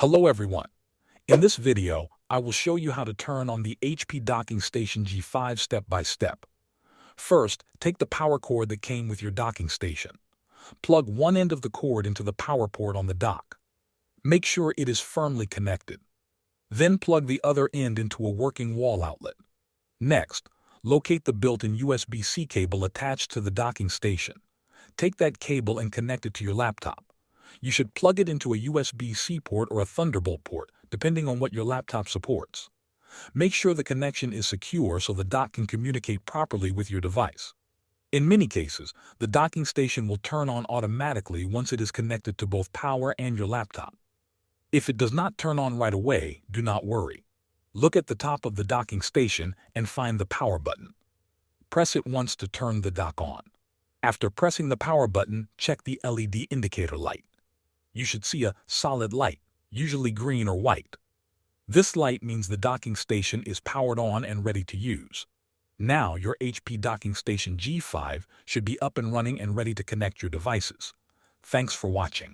Hello everyone. In this video, I will show you how to turn on the HP docking station G5 step by step. First, take the power cord that came with your docking station. Plug one end of the cord into the power port on the dock. Make sure it is firmly connected. Then plug the other end into a working wall outlet. Next, locate the built-in USB-C cable attached to the docking station. Take that cable and connect it to your laptop. You should plug it into a USB-C port or a Thunderbolt port, depending on what your laptop supports. Make sure the connection is secure so the dock can communicate properly with your device. In many cases, the docking station will turn on automatically once it is connected to both power and your laptop. If it does not turn on right away, do not worry. Look at the top of the docking station and find the power button. Press it once to turn the dock on. After pressing the power button, check the LED indicator light. You should see a solid light, usually green or white. This light means the docking station is powered on and ready to use. Now your HP docking station G5 should be up and running and ready to connect your devices. Thanks for watching.